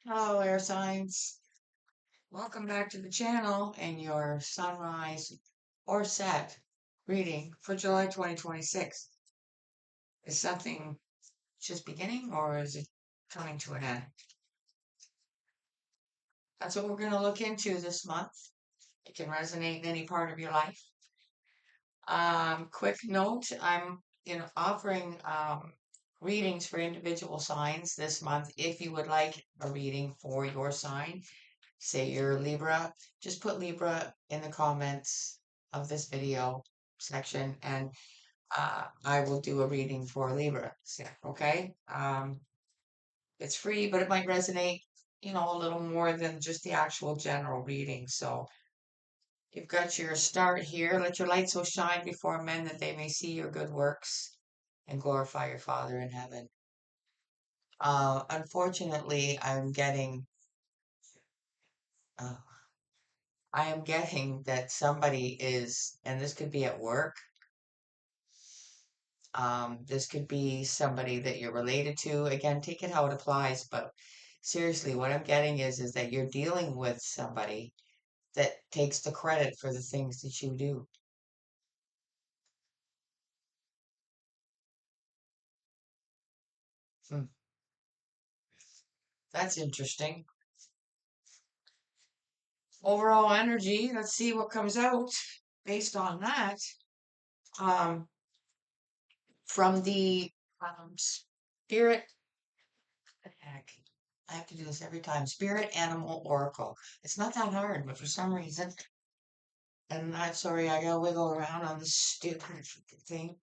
Hello, air signs. Welcome back to the channel and your sunrise or set reading for July 2026. Is something just beginning or is it coming to an end? That's what we're going to look into this month. It can resonate in any part of your life. Quick note, I'm offering readings for individual signs this month. If you would like a reading for your sign, say you're Libra, just put Libra in the comments of this video section and I will do a reading for Libra. So, okay? It's free, but it might resonate, a little more than just the actual general reading. So you've got your start here. Let your light so shine before men that they may see your good works and glorify your Father in heaven. Unfortunately, uh, I am getting that somebody is, and this could be at work. This could be somebody that you're related to. Again, take it how it applies, but seriously, what I'm getting is that you're dealing with somebody that takes the credit for the things that you do. Hmm, that's interesting. Overall energy, let's see what comes out based on that. Um, from the spirit, what the heck? I have to do this every time. Spirit Animal Oracle. It's not that hard, but for some reason, and I'm sorry, I gotta wiggle around on this stupid thing.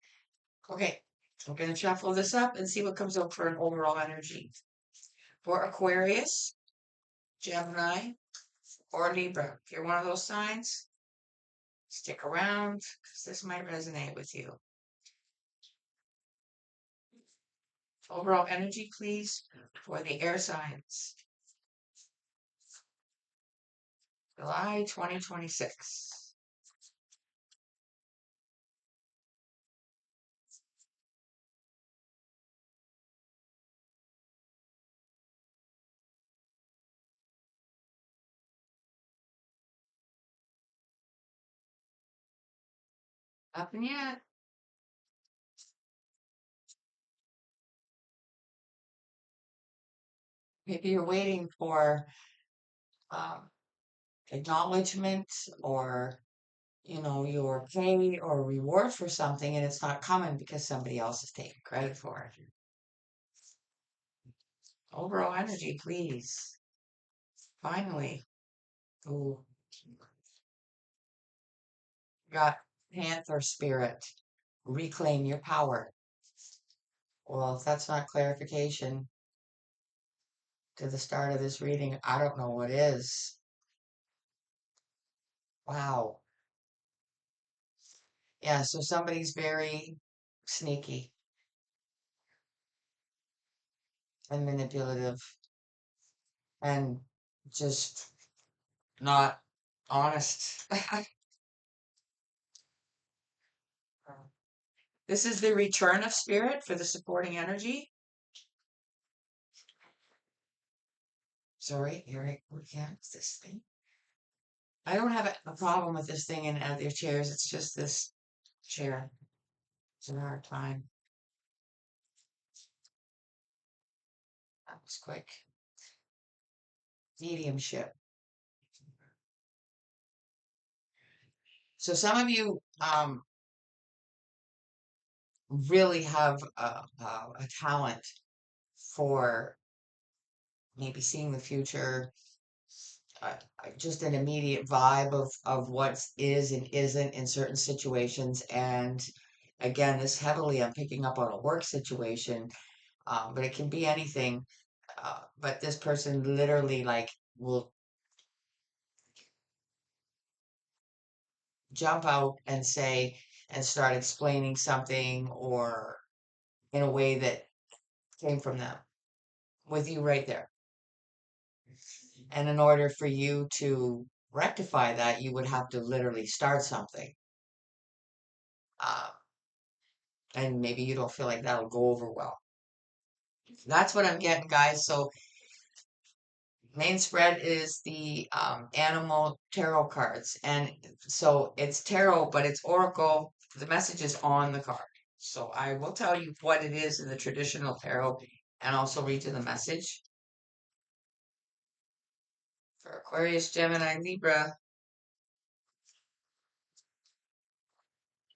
Okay, I'm gonna shuffle this up and see what comes up for an overall energy. For Aquarius, Gemini, or Libra. If you're one of those signs, stick around because this might resonate with you. Overall energy, please, for the air signs. July 2026. Up and yet. Maybe you're waiting for um, acknowledgement or your pay or reward for something and it's not coming because somebody else is taking credit for it. Overall energy, please. Finally. Ooh, got Panther spirit. Reclaim your power. Well, if that's not clarification to the start of this reading, I don't know what is. Wow. Yeah, so somebody's very sneaky and manipulative and just not honest. This is the return of spirit for the supporting energy. Sorry, here we can. This thing. I don't have a problem with this thing and other chairs. It's just this chair. It's a hard time. That was quick. Mediumship. So some of you really have a talent for maybe seeing the future, just an immediate vibe of what is and isn't in certain situations. And again, this heavily I'm picking up on a work situation, but it can be anything. But this person literally like will jump out and say and start explaining something or in a way that came from them with you right there. And in order for you to rectify that, you would have to literally start something. Uh, and maybe you don't feel like that'll go over well. That's what I'm getting, guys. So Main spread is the animal tarot cards. And so it's tarot, but it's oracle. The message is on the card. So I will tell you what it is in the traditional tarot and also read you the message. For Aquarius, Gemini, Libra,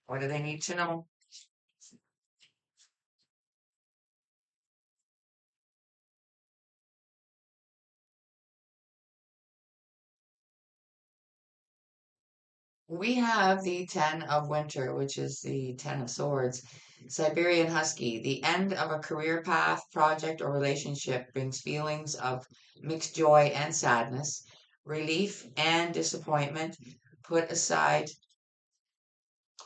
what do they need to know? We have the Ten of Winter, which is the Ten of Swords. Siberian Husky. The end of a career path, project, or relationship brings feelings of mixed joy and sadness, relief and disappointment. Put aside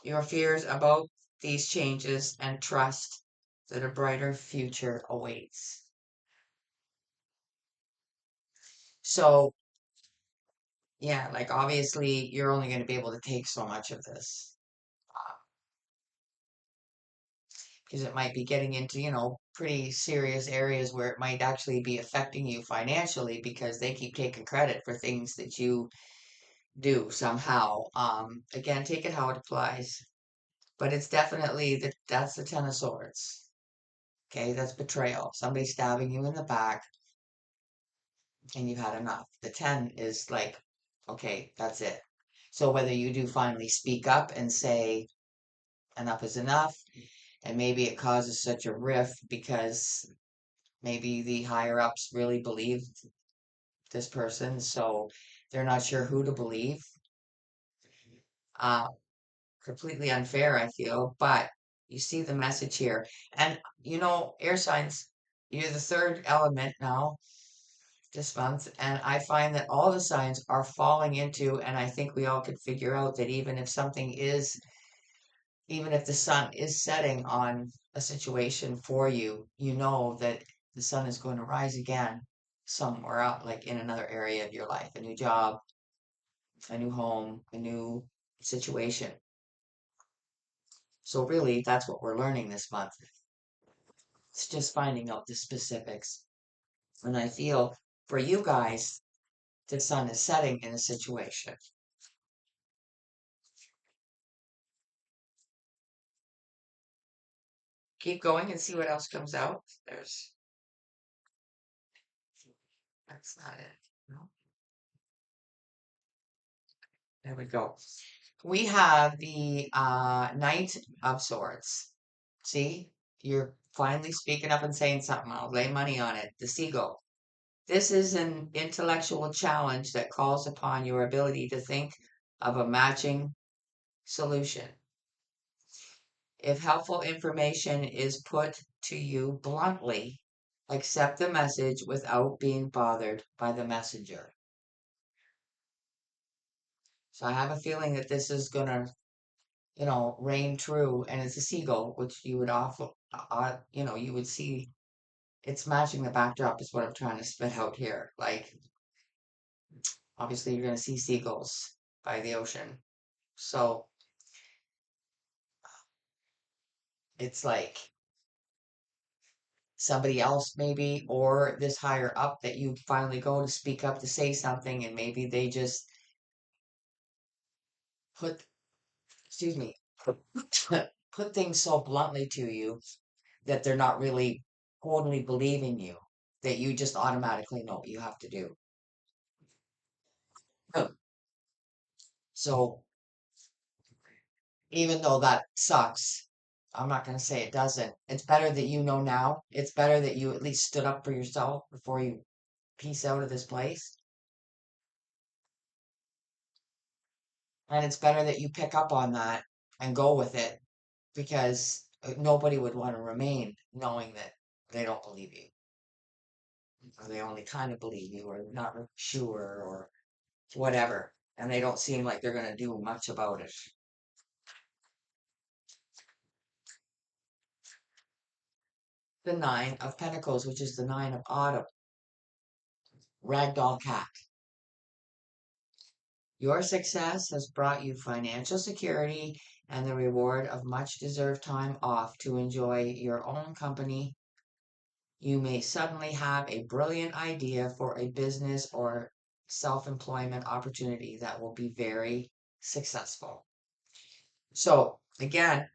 your fears about these changes and trust that a brighter future awaits. So, yeah, like obviously you're only going to be able to take so much of this. Because it might be getting into, pretty serious areas where it might actually be affecting you financially because they keep taking credit for things that you do somehow. Again, take it how it applies. But it's definitely that's the Ten of Swords. Okay, that's betrayal. Somebody stabbing you in the back and you've had enough. The 10 is like, okay, that's it. So whether you do finally speak up and say enough is enough, and maybe it causes such a rift because maybe the higher ups really believe this person, so they're not sure who to believe. Uh, Completely unfair, I feel, but you see the message here. And air signs, you're the third element now this month, and I find that all the signs are falling into, and I think we all could figure out that even if the sun is setting on a situation for you, you know that the sun is going to rise again somewhere out, like in another area of your life, a new job, a new home, a new situation. So really, that's what we're learning this month. It's just finding out the specifics. And I feel for you guys, the sun is setting in a situation. Keep going and see what else comes out. That's not it. No, there we go. We have the Knight of Swords. See, you're finally speaking up and saying something. I'll lay money on it. The Seagull. This is an intellectual challenge that calls upon your ability to think of a matching solution. If helpful information is put to you bluntly, accept the message without being bothered by the messenger. So I have a feeling that this is gonna, reign true, and it's a seagull, which you would often, you would see it's matching the backdrop is what I'm trying to spit out here. Like, obviously, you're gonna see seagulls by the ocean, so it's like somebody else maybe, or this higher up that you finally go to speak up to say something, and maybe they just put, excuse me, put things so bluntly to you that they're not really totally believing you, that you just automatically know what you have to do. Huh. So even though that sucks, I'm not going to say it doesn't. It's better that you know now. It's better that you at least stood up for yourself before you piece out of this place. And it's better that you pick up on that and go with it because nobody would want to remain knowing that they don't believe you, or they only kind of believe you, or not really sure, or whatever. And they don't seem like they're going to do much about it. The Nine of Pentacles, which is the Nine of Autumn, Ragdoll Cat. Your success has brought you financial security and the reward of much deserved time off to enjoy your own company You may suddenly have a brilliant idea for a business or self-employment opportunity that will be very successful. So again,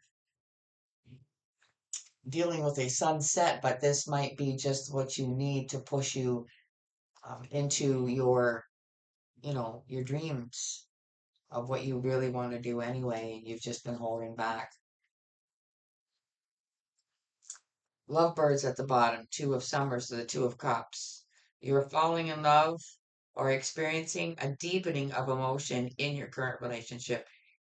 dealing with a sunset, but this might be just what you need to push you into your dreams of what you really want to do anyway, and you've just been holding back. Lovebirds at the bottom, Two of Summers to the Two of Cups. You're falling in love or experiencing a deepening of emotion in your current relationship.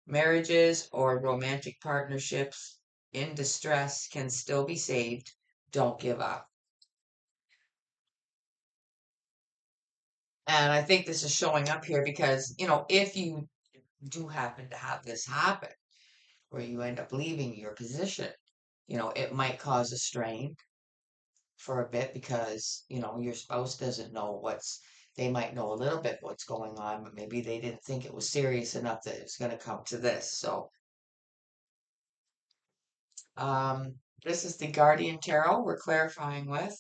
Marriages or romantic partnerships in distress can still be saved. Don't give up. And I think this is showing up here because, if you do happen to have this happen, where you end up leaving your position, it might cause a strain for a bit because, your spouse doesn't know they might know a little bit what's going on, but maybe they didn't think it was serious enough that it's going to come to this. So, this is the Guardian Tarot we're clarifying with.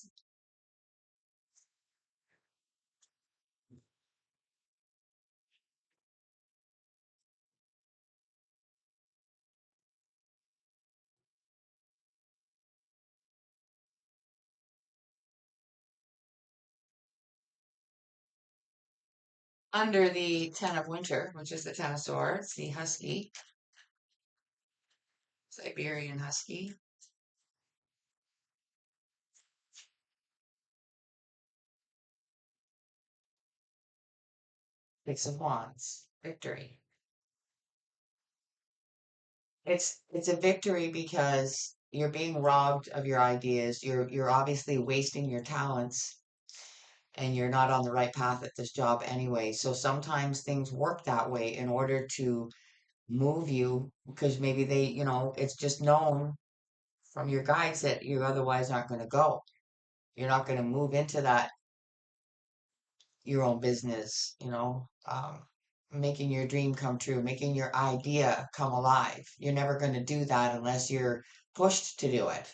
Under the Ten of Winter, which is the Ten of Swords, the Husky, Siberian Husky, Six of Wands, victory. It's a victory because you're being robbed of your ideas. You're obviously wasting your talents and you're not on the right path at this job anyway. So sometimes things work that way in order to move you because maybe it's just known from your guides that you otherwise aren't going to go. You're not going to move into that your own business, making your dream come true, making your idea come alive. You're never going to do that unless you're pushed to do it.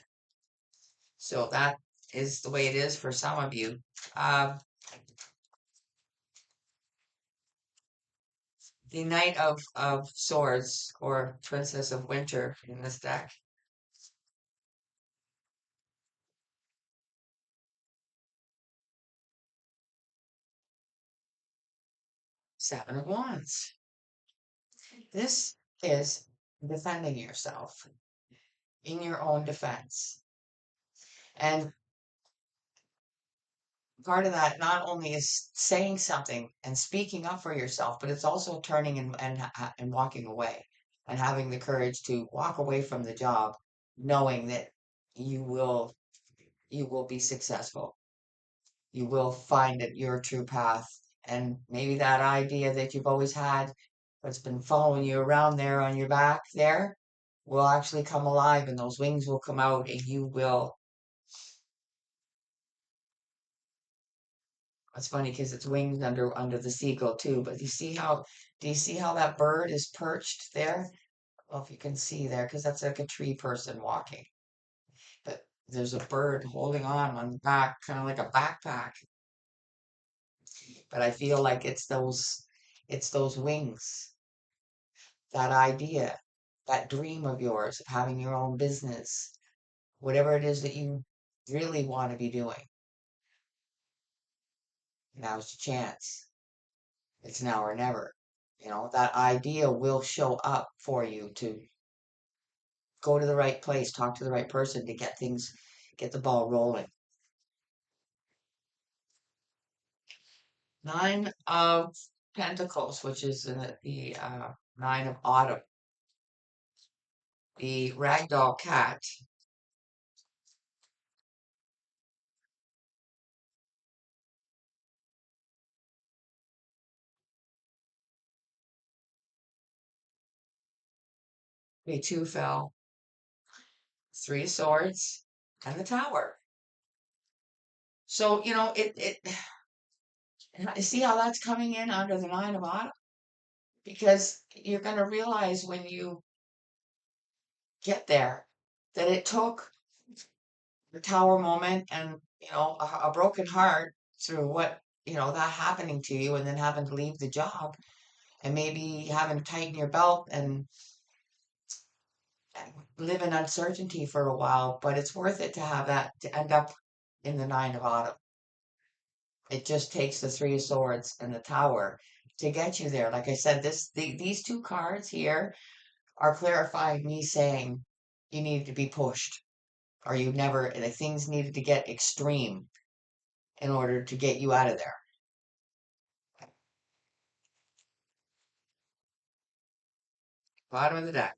So that is the way it is for some of you. The Knight of Swords or Princess of Winter in this deck. Seven of Wands. This is defending yourself in your own defense. And part of that not only is saying something and speaking up for yourself, but it's also turning and walking away and having the courage to walk away from the job, knowing that you will you will be successful. You will find it your true path, and maybe that idea that you've always had that's been following you around there on your back there will actually come alive, and those wings will come out, and you will. It's funny because it's wings under the seagull too. But do you see how that bird is perched there? I don't know if you can see there because that's like a tree person walking. But there's a bird holding on the back, kind of like a backpack. But I feel like it's those wings, that idea, that dream of yours of having your own business, whatever it is that you really want to be doing. Now's your chance. It's now or never. That idea will show up for you to go to the right place, talk to the right person to get the ball rolling. Nine of Pentacles, which is the Nine of Autumn, the ragdoll cat, the two fell, Three of Swords, and the Tower. So, you see how that's coming in under the Nine of Autumn? Because you're going to realize when you get there that it took the tower moment and, a broken heart through what, that happening to you and then having to leave the job and maybe having to tighten your belt and live in uncertainty for a while, but it's worth it to have that to end up in the Nine of Autumn. It just takes the Three of Swords and the Tower to get you there. Like I said, these two cards here are clarifying me saying you need to be pushed or you never, the things needed to get extreme in order to get you out of there. Bottom of the deck,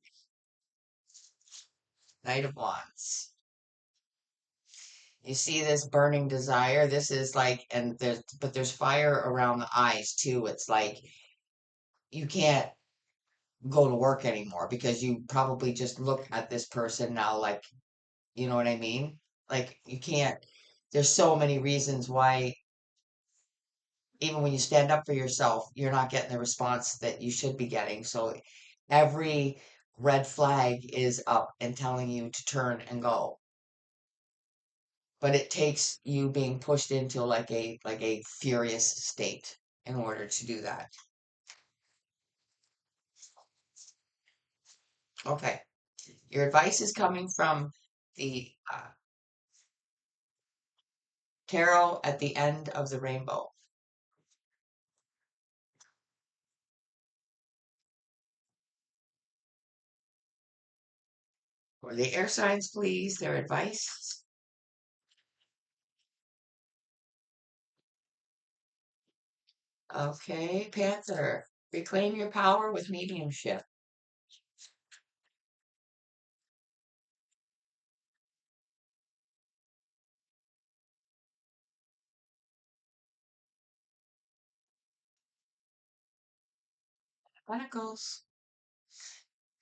Knight of Wands. You see this burning desire. This is like, and there's fire around the eyes too. It's like you can't go to work anymore because you probably just look at this person now like, you know what I mean? Like you can't, there's so many reasons why even when you stand up for yourself, you're not getting the response that you should be getting. So every red flag is up and telling you to turn and go. But it takes you being pushed into like a furious state in order to do that. Okay. Your advice is coming from the tarot at the end of the rainbow. For the air signs, please, their advice. Okay, Panther. Reclaim your power with mediumship. Pentacles.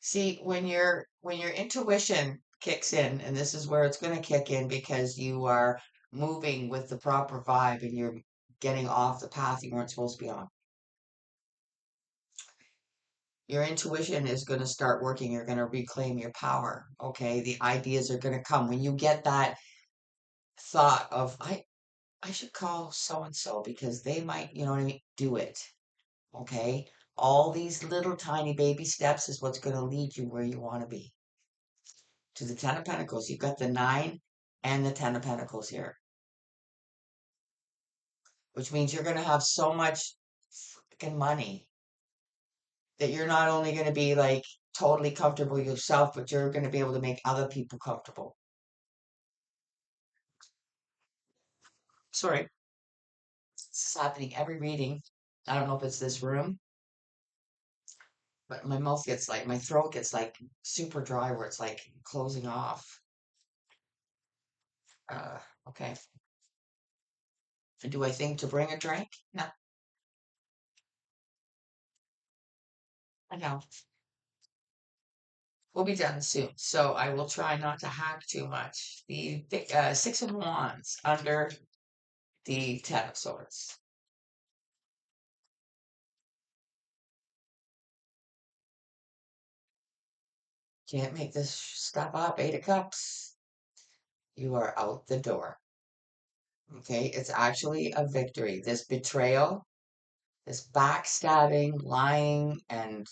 See, when your intuition kicks in, and this is where it's going to kick in because you are moving with the proper vibe and you're getting off the path you weren't supposed to be on. Your intuition is going to start working. You're going to reclaim your power. Okay, the ideas are going to come when you get that thought of I should call so and so because they might, you know what I mean, do it. Okay, all these little tiny baby steps is what's going to lead you where you want to be. To the Ten of Pentacles. You've got the Nine and the Ten of Pentacles here, which means you're going to have so much freaking money that you're not only going to be like totally comfortable yourself, but you're going to be able to make other people comfortable. Sorry, this is happening every reading. I don't know if it's this room, but my throat gets like super dry where it's like closing off. Uh, okay. Do I think to bring a drink? No, I know. We'll be done soon, so I will try not to hack too much. The Six of Wands under the Ten of Swords. Can't make this stuff up. Eight of Cups. You are out the door. Okay, it's actually a victory. This betrayal, this backstabbing, lying, and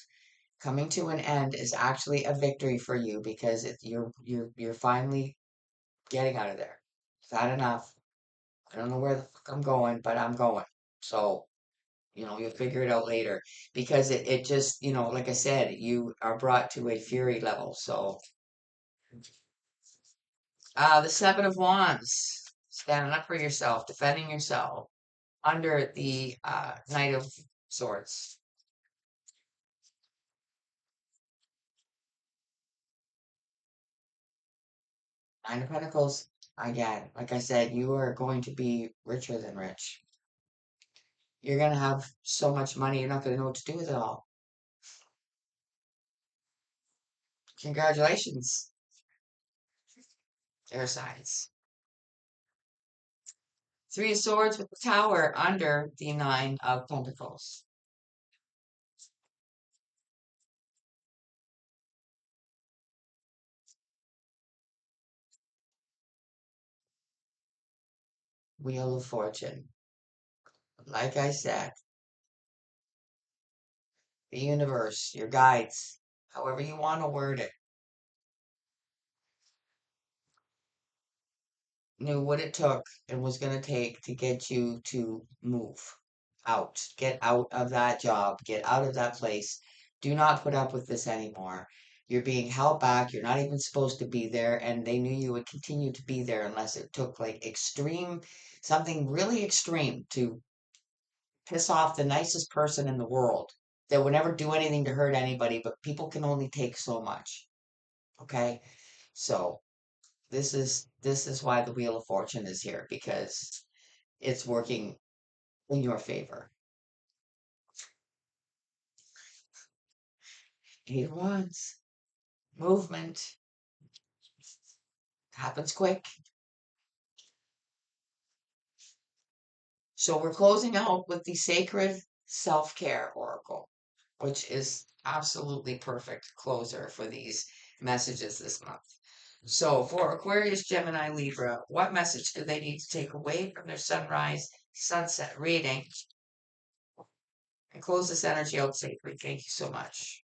coming to an end is actually a victory for you because you're finally getting out of there. You've had enough. I don't know where the fuck I'm going, but I'm going. So, you'll figure it out later because it just, like I said, you are brought to a fury level. So, the Seven of Wands, standing up for yourself, defending yourself under the Knight of Swords. Nine of Pentacles, again, like I said, you are going to be richer than rich. You're going to have so much money, you're not going to know what to do with it all. Congratulations, air signs. Three of Swords with the Tower under the Nine of Pentacles. Wheel of Fortune. Like I said, the universe, your guides, however you want to word it, knew what it took and was going to take to get you to move out, get out of that job, get out of that place. Do not put up with this anymore. You're being held back. You're not even supposed to be there. And they knew you would continue to be there unless it took like extreme, something really extreme to piss off the nicest person in the world that would never do anything to hurt anybody, but people can only take so much. Okay. So this is why the Wheel of Fortune is here because it's working in your favor. Eight of Wands, movement happens quick. So we're closing out with the Sacred Self-Care Oracle, which is absolutely perfect closer for these messages this month. So for Aquarius, Gemini, Libra, what message do they need to take away from their sunrise, sunset reading and close this energy out safely? Thank you so much.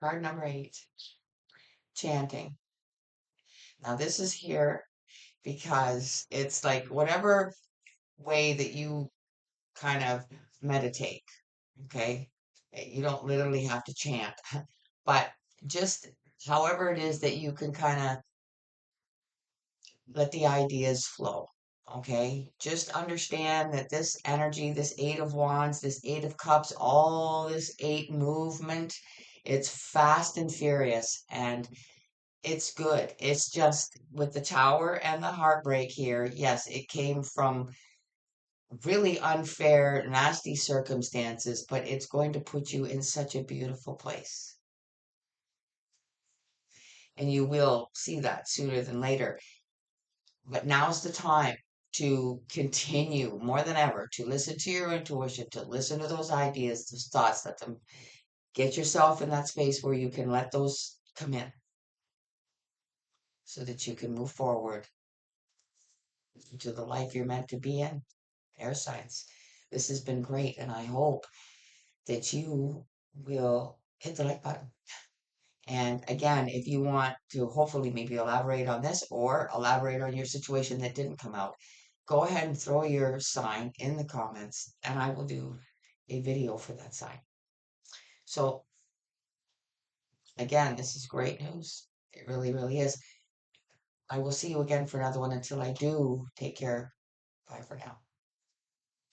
Card number 8, chanting. Now this is here because it's like whatever way that you kind of meditate, okay? You don't literally have to chant, but just however it is that you can kind of let the ideas flow. Okay, just understand that this energy, this Eight of Wands, this Eight of Cups, all this eight movement, it's fast and furious and it's good. It's just with the Tower and the heartbreak here, yes, it came from really unfair, nasty circumstances, but it's going to put you in such a beautiful place. And you will see that sooner than later. But now's the time to continue more than ever to listen to your intuition, to listen to those ideas, those thoughts, let them get yourself in that space where you can let those come in so that you can move forward into the life you're meant to be in. Air signs. This has been great, and I hope that you will hit the like button. And again, if you want to hopefully maybe elaborate on this or elaborate on your situation that didn't come out, go ahead and throw your sign in the comments and I will do a video for that sign. So again, this is great news. It really, really is. I will see you again for another one. Until I do, take care. Bye for now.